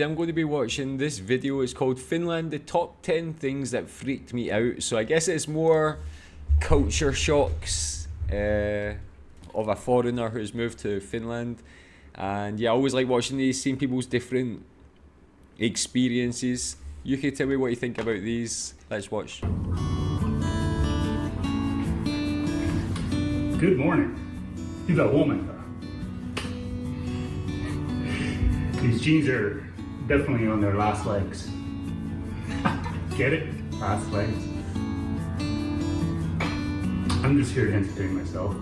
I'm going to be watching this video. It's called Finland, the top 10 things that freaked me out. So I guess it's more culture shocks of a foreigner who's moved to Finland. And yeah, I always like watching these, seeing people's different experiences. You can tell me what you think about these. Let's watch. Good morning. Hyvää huomenta. These jeans are definitely on their last legs. Get it? Last legs. I'm just here to entertain myself.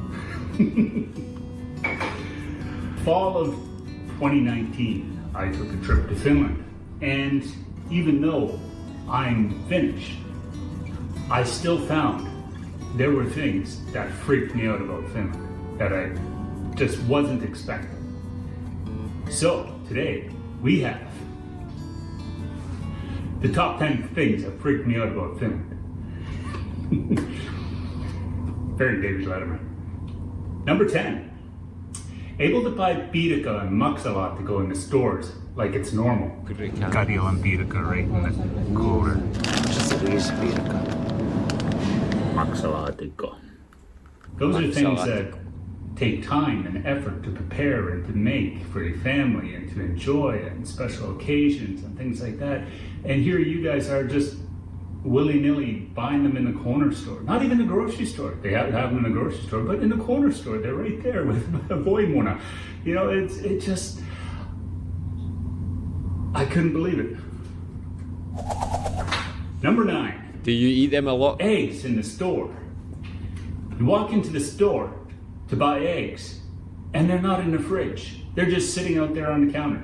Fall of 2019, I took a trip to Finland. And even though I'm Finnish, I still found there were things that freaked me out about Finland that I just wasn't expecting. So today we have the top 10 things that freaked me out about Finland. Very David Letterman. Number 10, able to buy piiraka and maksalaatikko in the stores like it's normal. Karjalan piiraka right in the corner. Maksalaatikko. Those are things that take time and effort to prepare and to make for your family and to enjoy and special occasions and things like that. And here you guys are just willy-nilly buying them in the corner store. Not even the grocery store. They have them in the grocery store, but in the corner store, they're right there with voimuna. You know, it just, I couldn't believe it. Number 9. Do you eat them a lot? Eggs in the store. You walk into the store to buy eggs, and they're not in the fridge. They're just sitting out there on the counter.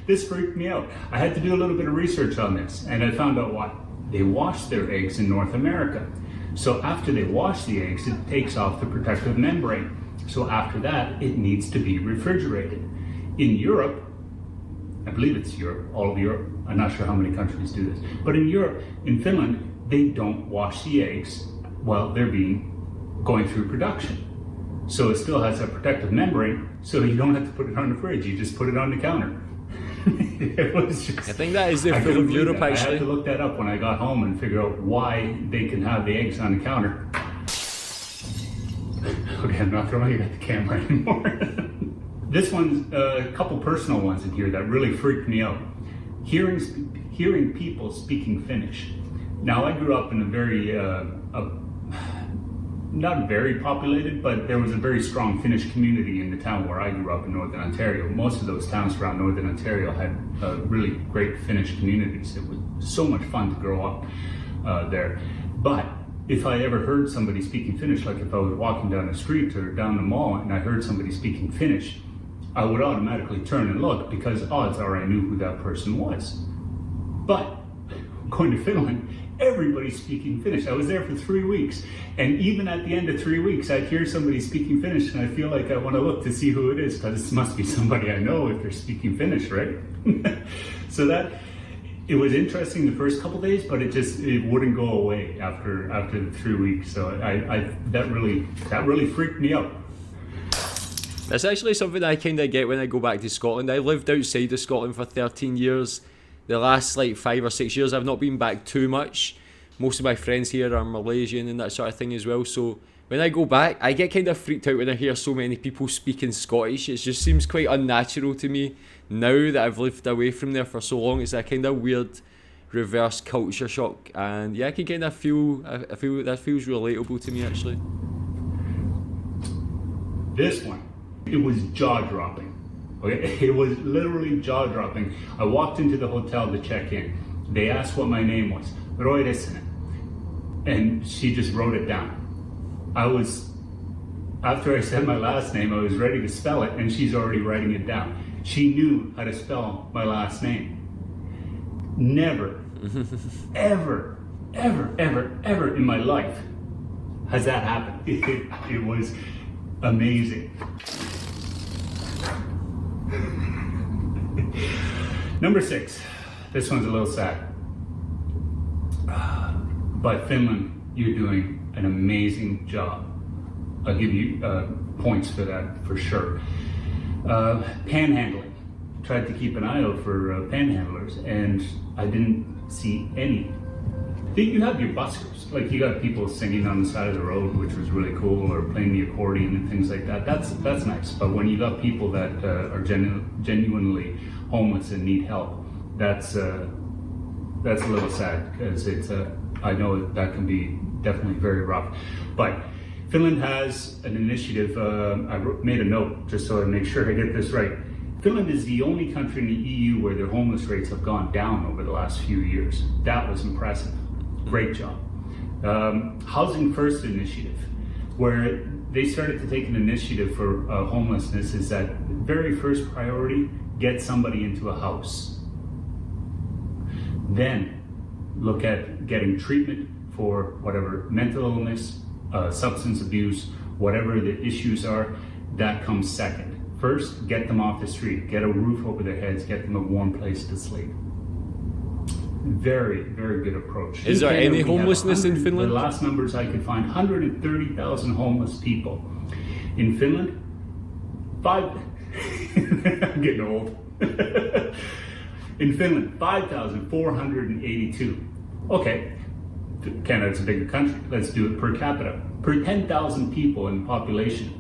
This freaked me out. I had to do a little bit of research on this, and I found out why. They wash their eggs in North America. So after they wash the eggs, it takes off the protective membrane. So after that, it needs to be refrigerated. In Europe, I believe it's Europe, all of Europe, I'm not sure how many countries do this, but in Europe, in Finland, they don't wash the eggs while they're going through production. So it still has a protective membrane, so you don't have to put it on the fridge, you just put it on the counter. It was just, I think that is the full of Europe, actually. I had to look that up when I got home and figure out why they can have the eggs on the counter. Okay, I'm not throwing it at the camera anymore. This one's a couple personal ones in here that really freaked me out. Hearing people speaking Finnish. Now, I grew up in a very, not very populated, but there was a very strong Finnish community in the town where I grew up in Northern Ontario. Most of those towns around Northern Ontario had really great Finnish communities. It was so much fun to grow up there. But if I ever heard somebody speaking Finnish, like if I was walking down the street or down the mall and I heard somebody speaking Finnish, I would automatically turn and look because odds are I knew who that person was. But going to Finland, everybody's speaking Finnish. I was there for 3 weeks, and even at the end of 3 weeks, I'd hear somebody speaking Finnish, and I feel like I want to look to see who it is, because it must be somebody I know if they're speaking Finnish, right? So it was interesting the first couple days, but it wouldn't go away after the 3 weeks. So that really freaked me out. That's actually something I kind of get when I go back to Scotland. I lived outside of Scotland for 13 years. The last like 5 or 6 years I've not been back too much. Most of my friends here are Malaysian and that sort of thing as well. So when I go back, I get kind of freaked out when I hear so many people speaking Scottish. It just seems quite unnatural to me now that I've lived away from there for so long. It's a kind of weird reverse culture shock. And yeah, I can kind of I feel that feels relatable to me actually. This one, it was jaw-dropping. Okay, it was literally jaw-dropping. I walked into the hotel to check in. They asked what my name was, Roy Rissanen, and she just wrote it down. After I said my last name, I was ready to spell it, and she's already writing it down. She knew how to spell my last name. Never, ever, ever, ever, ever in my life has that happened. It was amazing. Number 6, this one's a little sad. But Finland, you're doing an amazing job. I'll give you points for that for sure. Panhandling. tried to keep an eye out for panhandlers, and I didn't see any. You have your buskers, like you got people singing on the side of the road, which was really cool, or playing the accordion and things like that. That's nice. But when you got people that are genuinely homeless and need help, that's a little sad, because I know that can be definitely very rough. But Finland has an initiative. I made a note just so I make sure I get this right. Finland is the only country in the EU where their homeless rates have gone down over the last few years. That was impressive. Great job. Housing First initiative, where they started to take an initiative for homelessness, is that very first priority, get somebody into a house. Then look at getting treatment for whatever mental illness, substance abuse, whatever the issues are, that comes second. First, get them off the street, get a roof over their heads, get them a warm place to sleep. Very, very good approach. Is there any homelessness in Finland? The last numbers I could find, 130,000 homeless people. In Finland, I'm getting old. In Finland, 5,482. Okay, Canada's a bigger country. Let's do it per capita. Per 10,000 people in the population,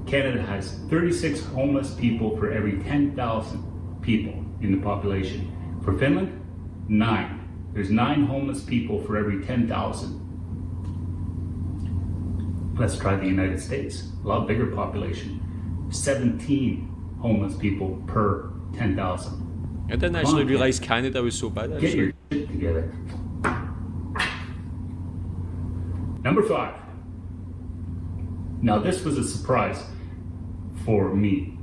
Canada has 36 homeless people for every 10,000 people in the population. For Finland, 9. There's 9 homeless people for every 10,000. Let's try the United States. A lot bigger population. 17 homeless people per 10,000. I didn't actually realize Canada was so bad, actually. Get your shit together. Number 5. Now this was a surprise for me,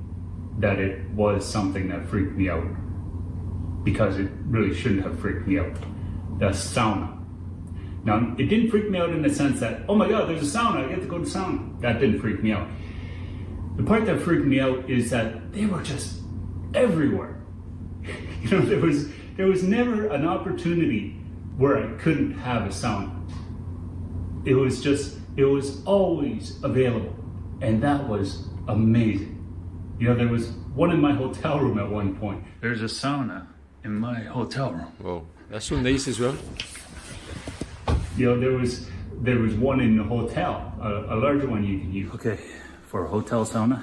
that it was something that freaked me out, because it really shouldn't have freaked me out. The sauna. Now, it didn't freak me out in the sense that, oh my God, there's a sauna, I get to go to sauna. That didn't freak me out. The part that freaked me out is that they were just everywhere. You know, there was never an opportunity where I couldn't have a sauna. It was always available. And that was amazing. You know, there was one in my hotel room at one point. There's a sauna in my hotel room. Whoa, that's so nice as well. You know, there was one in the hotel, a larger one you could use. Okay, for a hotel sauna.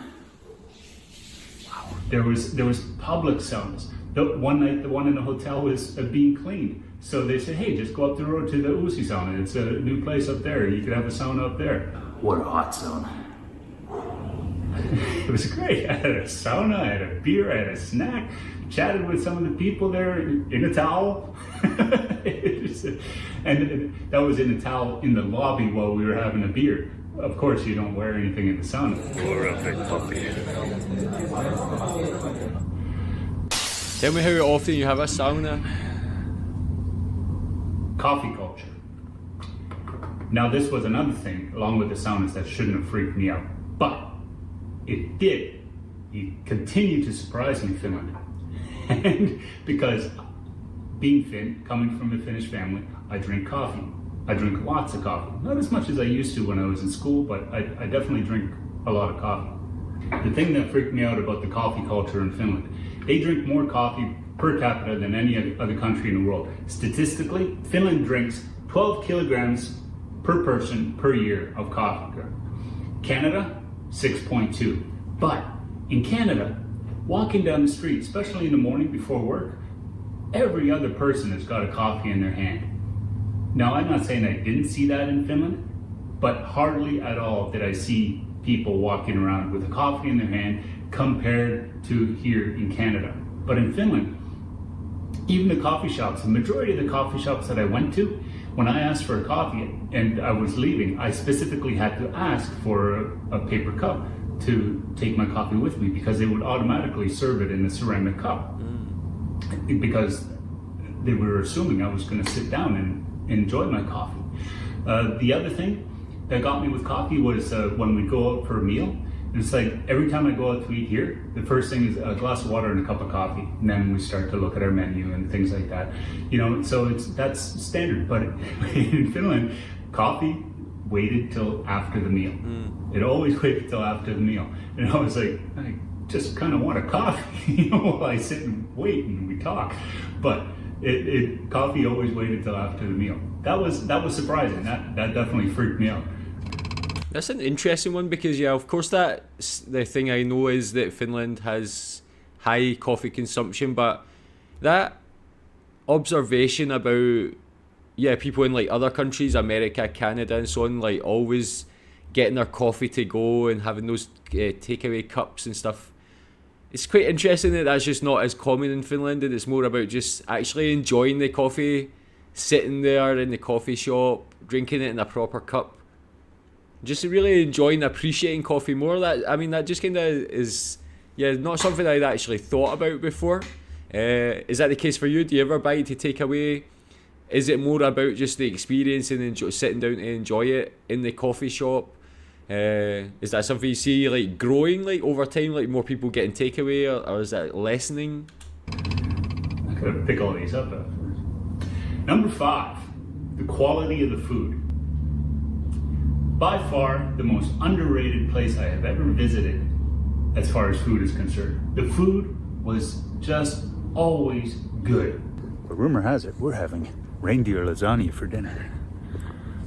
Wow. There was public saunas. One night, the one in the hotel was being cleaned. So they said, hey, just go up the road to the Usi sauna. It's a new place up there. You could have a sauna up there. What a hot sauna. It was great. I had a sauna, I had a beer, I had a snack, chatted with some of the people there in a towel. And that was in a towel in the lobby while we were having a beer. Of course, you don't wear anything in the sauna. Or a big puppy. Tell me how often you have a sauna. Coffee culture. Now this was another thing, along with the saunas, that shouldn't have freaked me out. But it did. It continued to surprise me, Finland. And because being Finn, coming from a Finnish family, I drink coffee. I drink lots of coffee. Not as much as I used to when I was in school, but I definitely drink a lot of coffee. The thing that freaked me out about the coffee culture in Finland, they drink more coffee per capita than any other country in the world. Statistically, Finland drinks 12 kilograms per person per year of coffee. Canada, 6.2. But in Canada, walking down the street, especially in the morning before work, every other person has got a coffee in their hand. Now, I'm not saying I didn't see that in Finland, but hardly at all did I see people walking around with a coffee in their hand compared to here in Canada. But in Finland, even the coffee shops, the majority of the coffee shops that I went to, when I asked for a coffee and I was leaving, I specifically had to ask for a paper cup to take my coffee with me, because they would automatically serve it in a ceramic cup. Because they were assuming I was going to sit down and enjoy my coffee. The other thing that got me with coffee was when we go out for a meal. It's like every time I go out to eat here, the first thing is a glass of water and a cup of coffee, and then we start to look at our menu and things like that. You know, so that's standard. But in Finland, coffee waited till after the meal. It always waited till after the meal, and I was like, just kind of want a coffee, you know, while I sit and wait and we talk. But coffee always waited till after the meal. That was surprising. That definitely freaked me out. That's an interesting one because, yeah, of course, that's the thing I know is that Finland has high coffee consumption, but that observation about, yeah, people in like other countries, America, Canada, and so on, like always getting their coffee to go and having those takeaway cups and stuff. It's quite interesting that that's just not as common in Finland, and it's more about just actually enjoying the coffee, sitting there in the coffee shop, drinking it in a proper cup, just really enjoying, appreciating coffee more. That just kind of is, yeah, not something I'd actually thought about before. Is that the case for you? Do you ever buy to take away? Is it more about just the experience and sitting down to enjoy it in the coffee shop? Is that something you see like growing like over time, like more people getting takeaway, or is that lessening? I could pick all these up afterwards. Number 5, the quality of the food. By far the most underrated place I have ever visited as far as food is concerned. The food was just always good. But rumor has it we're having reindeer lasagna for dinner.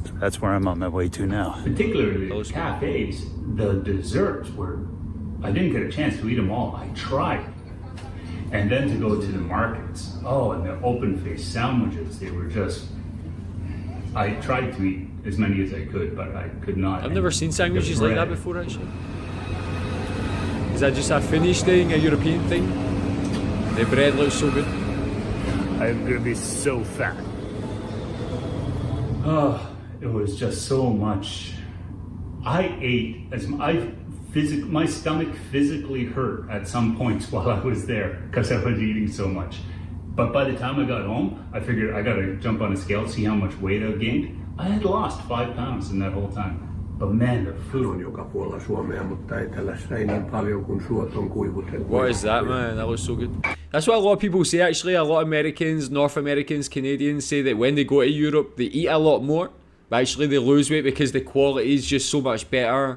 So that's where I'm on my way to now. Particularly the cafes, the desserts were, I didn't get a chance to eat them all. I tried. And then to go to the markets. Oh, and the open-faced sandwiches, they were just, I tried to eat as many as I could, but I could not. I've never seen sandwiches like that before, actually. Is that just a Finnish thing, a European thing? The bread looks so good. I'm gonna be so fat. Oh, it was just so much. I ate as my stomach physically hurt at some points while I was there because I was eating so much. But by the time I got home, I figured I gotta jump on a scale, see how much weight I've gained. I had lost 5 pounds in that whole time. But man, the food. Joka puolella Suomea, mutta etelässä ei niin paljon kuin suot on kuivutettu. What is that, man? That looks so good. That's what a lot of people say, actually. A lot of Americans, North Americans, Canadians say that when they go to Europe, they eat a lot more, but actually they lose weight because the quality is just so much better.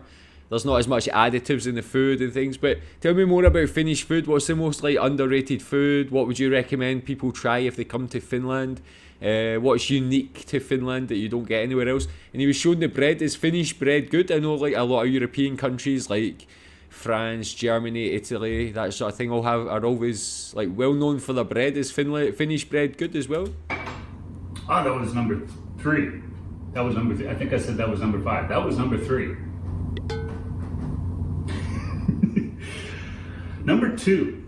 There's not as much additives in the food and things. But tell me more about Finnish food. What's the most like underrated food? What would you recommend people try if they come to Finland? What's unique to Finland that you don't get anywhere else? And he was showing the bread. Is Finnish bread good? I know like a lot of European countries like France, Germany, Italy, that sort of thing are always like well known for their bread. Is Finnish bread good as well? Oh, that was number 3. That was number 3. I think I said that was number 5. That was number 3. Number 2,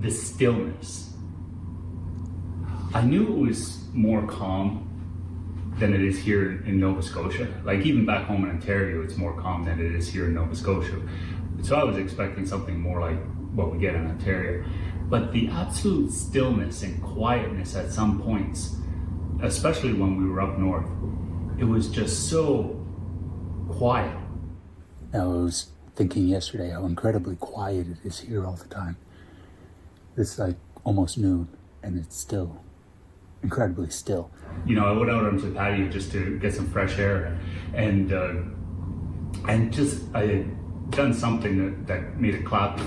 the stillness. I knew it was more calm than it is here in Nova Scotia. Like even back home in Ontario, it's more calm than it is here in Nova Scotia. So I was expecting something more like what we get in Ontario. But the absolute stillness and quietness at some points, especially when we were up north, it was just so quiet. Now, I was thinking yesterday how incredibly quiet it is here all the time. It's like almost noon and it's still incredibly still. You know, I went out onto the patio just to get some fresh air, and just I had done something that made me clap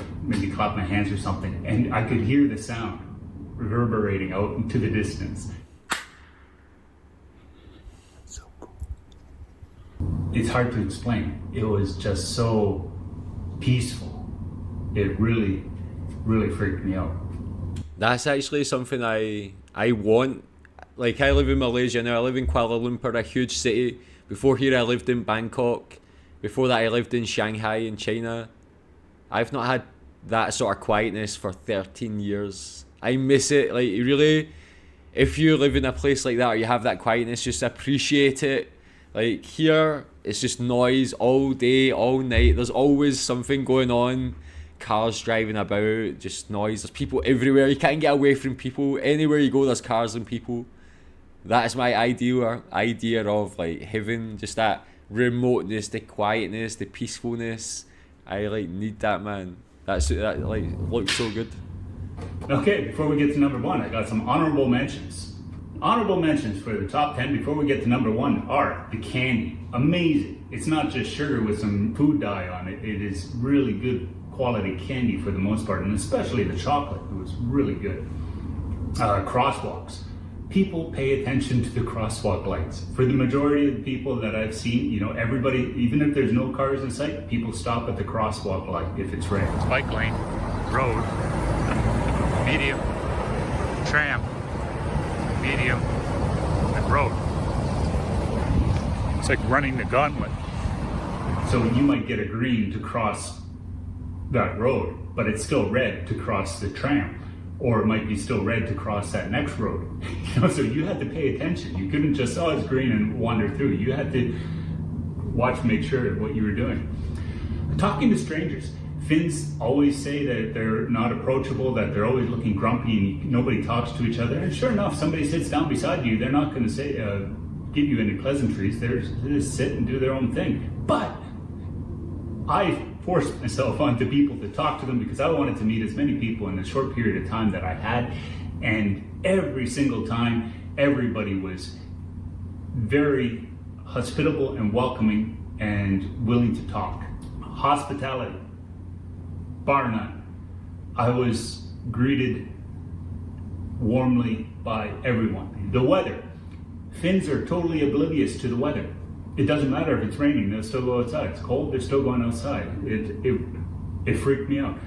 my hands or something, and I could hear the sound reverberating out into the distance. So cool. It's hard to explain. It was just so peaceful. It really, really freaked me out. That's actually something I want. Like I live in Malaysia now. I live in Kuala Lumpur, a huge city. Before here I lived in Bangkok. Before that I lived in Shanghai in China. I've not had that sort of quietness for 13 years. I miss it. Like really, if you live in a place like that or you have that quietness, just appreciate it. Like here, it's just noise all day, all night. There's always something going on. Cars driving about, just noise. There's people everywhere. You can't get away from people. Anywhere you go, there's cars and people. That's my idea of like heaven. Just that remoteness, the quietness, the peacefulness. I like need that, man. That like looks so good. Okay, before we get to number 1, I got some honorable mentions. Honorable mentions for the top 10 before we get to number 1 are the candy. Amazing. It's not just sugar with some food dye on it. It is really good quality candy for the most part, and especially the chocolate. It was really good. Crosswalks. People pay attention to the crosswalk lights. For the majority of the people that I've seen, you know, everybody, even if there's no cars in sight, people stop at the crosswalk light if it's red. Bike lane, road, medium, tram, medium, and road. It's like running the gauntlet. So you might get a green to cross that road, but it's still red to cross the tram. Or it might be still red to cross that next road. You know, so you had to pay attention. You couldn't just, oh, it's green and wander through. You had to watch, make sure of what you were doing. Talking to strangers. Finns always say that they're not approachable, that they're always looking grumpy and nobody talks to each other. And sure enough, somebody sits down beside you, they're not going to say, give you any pleasantries. They just sit and do their own thing. But I forced myself onto people to talk to them because I wanted to meet as many people in the short period of time that I had. And every single time, everybody was very hospitable and welcoming and willing to talk. Hospitality, bar none. I was greeted warmly by everyone. The weather. Finns are totally oblivious to the weather. It doesn't matter if it's raining, they'll still go outside. It's cold, they're still going outside. It freaked me out.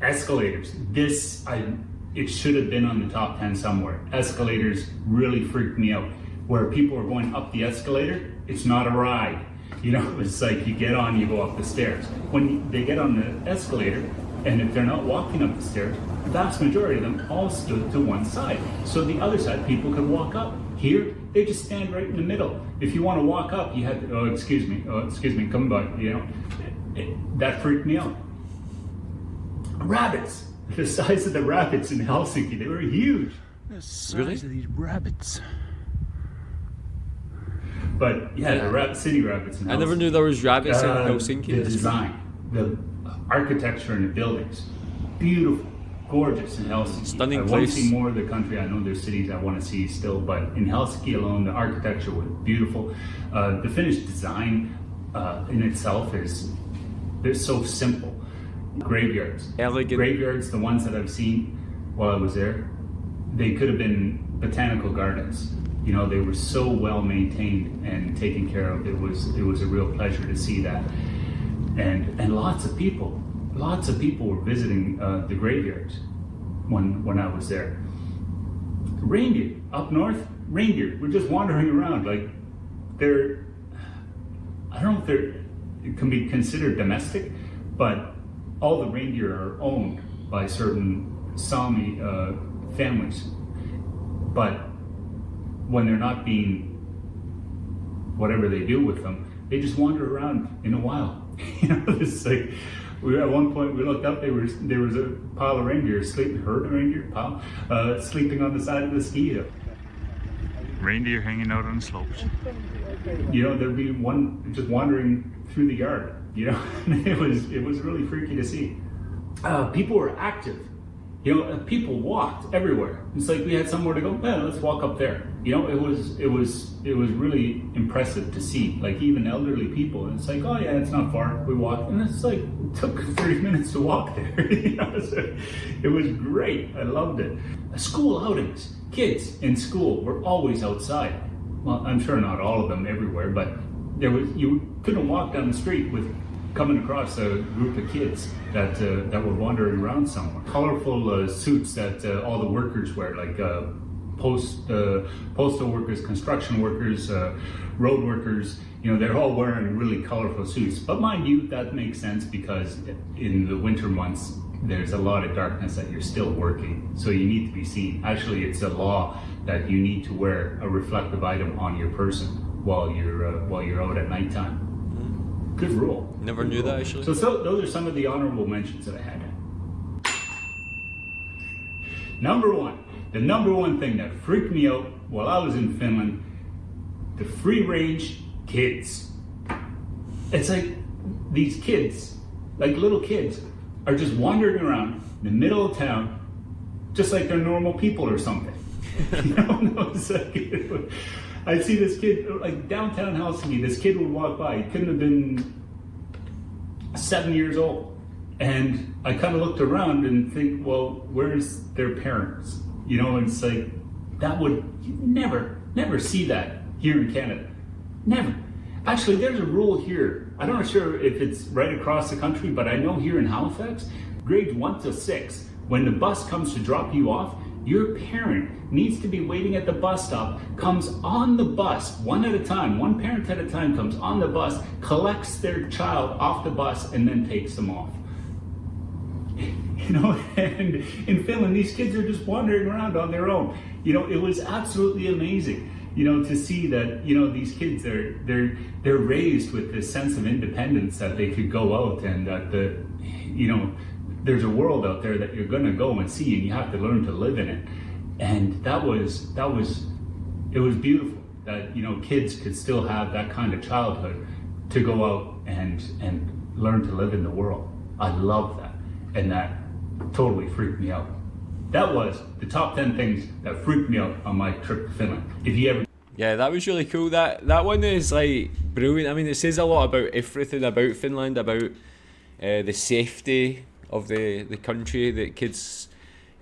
Escalators. It should have been on the top 10 somewhere. Escalators really freaked me out. Where people are going up the escalator, it's not a ride. You know, it's like you get on, you go up the stairs. When they get on the escalator, and if they're not walking up the stairs, the vast majority of them all stood to one side. So the other side, people could walk up. Here, they just stand right in the middle. If you want to walk up, you had to, oh, excuse me, come by, you know. That freaked me out. Rabbits. The size of the rabbits in Helsinki, they were huge. The size of these rabbits. But yeah, the city rabbits in Helsinki. I never knew there was rabbits in Helsinki. The design, the architecture in the buildings, beautiful, gorgeous in Helsinki. Stunning I want place. to see more of the country. I know there's cities I want to see still, but in Helsinki alone, the architecture was beautiful. The Finnish design in itself they're so simple. Graveyards. Elegant. Graveyards, the ones that I've seen while I was there, they could have been botanical gardens. You know, they were so well maintained and taken care of. It was a real pleasure to see that. And lots of people were visiting the graveyards when I was there. Reindeer up north, reindeer were just wandering around like I don't know if it can be considered domestic, but all the reindeer are owned by certain Sami families. But when they're not being whatever they do with them, they just wander around in the wild. You know, it's like at one point we looked up. There was a pile of reindeer sleeping on the side of the ski hill. Reindeer hanging out on the slopes. You know, there'd be one just wandering through the yard. You know, it was really freaky to see. People were active. You know, people walked everywhere. It's like we had somewhere to go. Man, let's walk up there. You know, it was really impressive to see. Like even elderly people. And it's like, oh yeah, it's not far. We walked, and it's like it took 30 minutes to walk there. You know, so it was great. I loved it. School outings. Kids in school were always outside. Well, I'm sure not all of them everywhere, but you couldn't walk down the street with coming across a group of kids that were wandering around somewhere. Colorful suits that all the workers wear, like postal workers, construction workers, road workers. You know, they're all wearing really colorful suits. But mind you, that makes sense because in the winter months, there's a lot of darkness that you're still working. So you need to be seen. Actually, it's a law that you need to wear a reflective item on your person while you're out at nighttime. Good rule. Never knew that actually. So those are some of the honorable mentions that I had. The number one thing that freaked me out while I was in Finland, the free range kids. It's like these kids, like little kids, are just wandering around in the middle of town, just like they're normal people or something. You know, no, it's like, I'd see this kid, like downtown Helsinki, this kid would walk by. He couldn't have been 7 years old. And I kind of looked around and think, well, where's their parents? You know, and it's like, you'd never see that here in Canada. Never. Actually, there's a rule here. I'm not sure if it's right across the country, but I know here in Halifax, grades 1 to 6, when the bus comes to drop you off, your parent needs to be waiting at the bus stop, comes on the bus, one at a time, one parent at a time comes on the bus, collects their child off the bus, and then takes them off. You know, and in Finland, these kids are just wandering around on their own. You know, it was absolutely amazing, you know, to see that, you know, these kids, they're raised with this sense of independence that they could go out and that you know, there's a world out there that you're going to go and see, and you have to learn to live in it. And it was beautiful that, you know, kids could still have that kind of childhood to go out and learn to live in the world. I love that. And that totally freaked me out. That was the top 10 things that freaked me out on my trip to Finland. If you ever... Yeah, that was really cool. That one is like brilliant. I mean, it says a lot about everything about Finland, about the safety of the country, that kids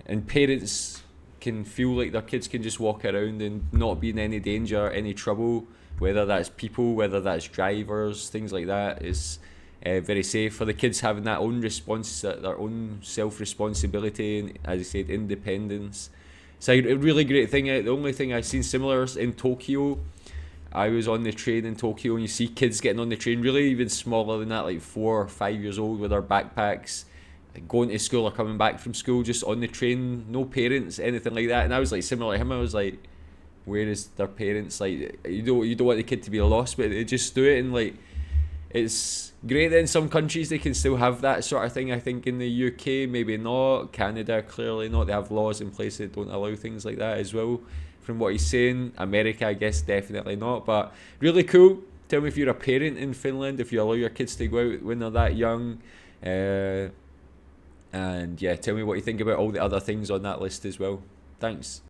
and parents can feel like their kids can just walk around and not be in any danger, any trouble, whether that's people, whether that's drivers, things like that. It's very safe for the kids, having that own response, their own self-responsibility, and, as I said, independence. It's a really great thing. The only thing I've seen similar is in Tokyo. I was on the train in Tokyo, and you see kids getting on the train, really even smaller than that, like 4 or 5 years old, with their backpacks, going to school or coming back from school, just on the train, no parents, anything like that. And I was like similar to him. I was like, where is their parents? Like, you don't want the kid to be lost, but they just do it. And like, it's great that in some countries they can still have that sort of thing. I think in the UK maybe not, Canada clearly not. They have laws in place that don't allow things like that as well, from what he's saying. America, I guess, definitely not. But really cool. Tell me if you're a parent in Finland, if you allow your kids to go out when they're that young. And yeah, tell me what you think about all the other things on that list as well. Thanks.